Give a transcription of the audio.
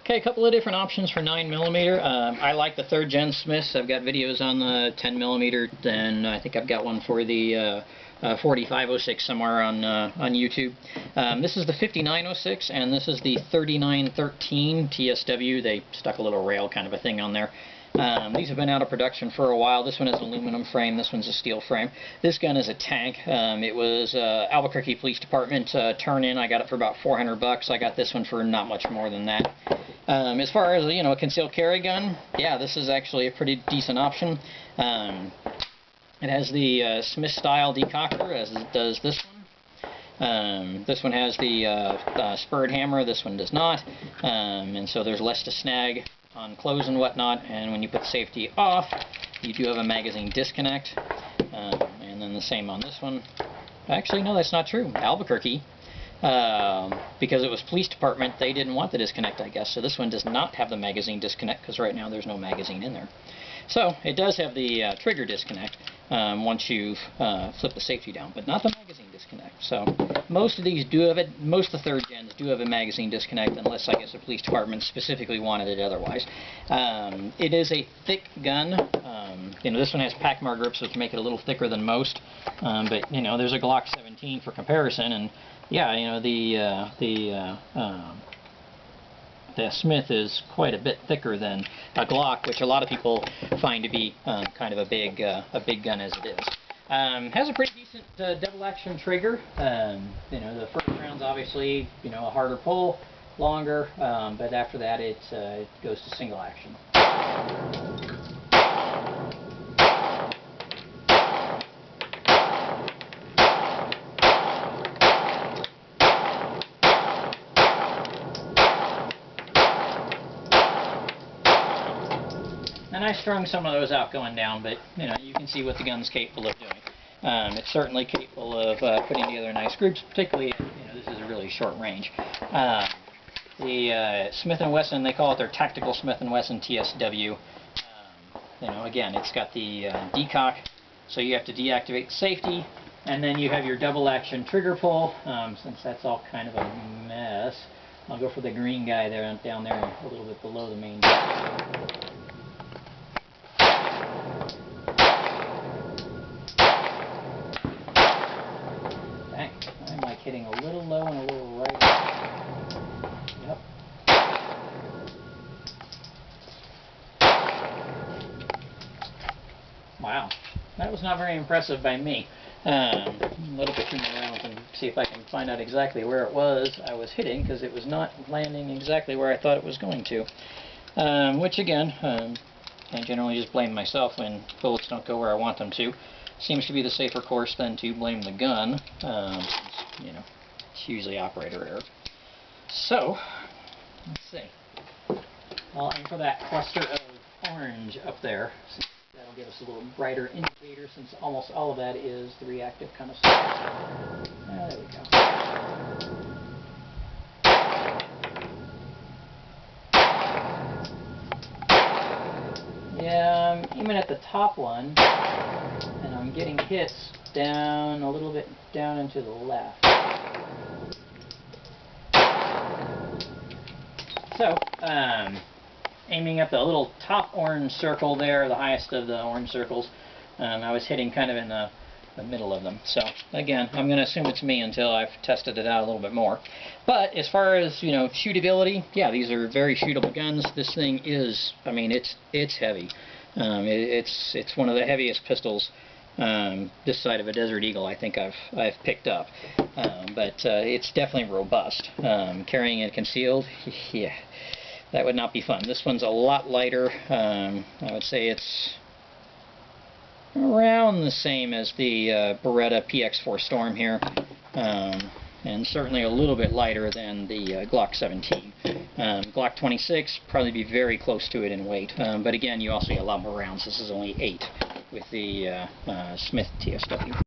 Okay, a couple of different options for 9mm. I like the 3rd gen Smiths. I've got videos on the 10mm, and I think I've got one for the 4506 somewhere on YouTube. This is the 5906, and this is the 3913 TSW. They stuck a little rail kind of a thing on there. These have been out of production for a while. This one is an aluminum frame, this one's a steel frame. This gun is a tank. It was Albuquerque Police Department turn-in. I got it for about $400. I got this one for not much more than that. As far as, you know, a concealed carry gun, yeah, this is actually a pretty decent option. It has the Smith style decocker, as it does this one. This one has the spurred hammer, this one does not, and so there's less to snag on clothes and whatnot. And when you put safety off, you do have a magazine disconnect, and then the same on this one. Actually, no, that's not true. Albuquerque, because it was police department, they didn't want the disconnect, I guess, so this one does not have the magazine disconnect, because right now there's no magazine in there. So it does have the trigger disconnect once you've flipped the safety down, but not the magazine disconnect. So most of these do have it. Most of the 3rd gens do have a magazine disconnect, unless I guess the police department specifically wanted it otherwise. It is a thick gun. You know, this one has Pacmar grips, which make it a little thicker than most. But you know, there's a Glock 17 for comparison, and yeah, you know, the Smith is quite a bit thicker than a Glock, which a lot of people find to be kind of a big gun as it is. Has a pretty decent double action trigger. You know, the first round's obviously, you know, a harder pull, longer, but after that it goes to single action. And I strung some of those out going down, but you know, you can see what the gun's capable of doing. It's certainly capable of putting together nice groups, particularly, you know, this is a really short range. The Smith Wesson, they call it their tactical Smith Wesson TSW. You know, again, it's got the decock, so you have to deactivate safety, and then you have your double action trigger pull. Since that's all kind of a mess, I'll go for the green guy there, down there, a little bit below the main. I'm like hitting a little low and a little right. Yep. Wow, that was not very impressive by me. A little bit too around and see if I can find out exactly where it was I was hitting, because it was not landing exactly where I thought it was going to. Which again, I generally just blame myself when bullets don't go where I want them to. Seems to be the safer course than to blame the gun. You know, it's usually operator error. So, let's see. I'll aim for that cluster of orange up there. That'll give us a little brighter indicator, since almost all of that is the reactive kind of stuff. There we go. Yeah, I'm aiming at the top one, and I'm getting hits down a little bit down and to the left. So, aiming at the little top orange circle there, the highest of the orange circles, I was hitting kind of in the middle of them. So, again, I'm going to assume it's me until I've tested it out a little bit more. But as far as, you know, shootability, yeah, these are very shootable guns. This thing is, I mean, it's heavy. It's one of the heaviest pistols this side of a Desert Eagle I think I've picked up. But it's definitely robust. Carrying it concealed, yeah, that would not be fun. This one's a lot lighter. I would say it's around the same as the Beretta PX4 Storm here, and certainly a little bit lighter than the Glock 17. Glock 26 probably be very close to it in weight, but again, you also get a lot more rounds. This is only 8 with the Smith TSW.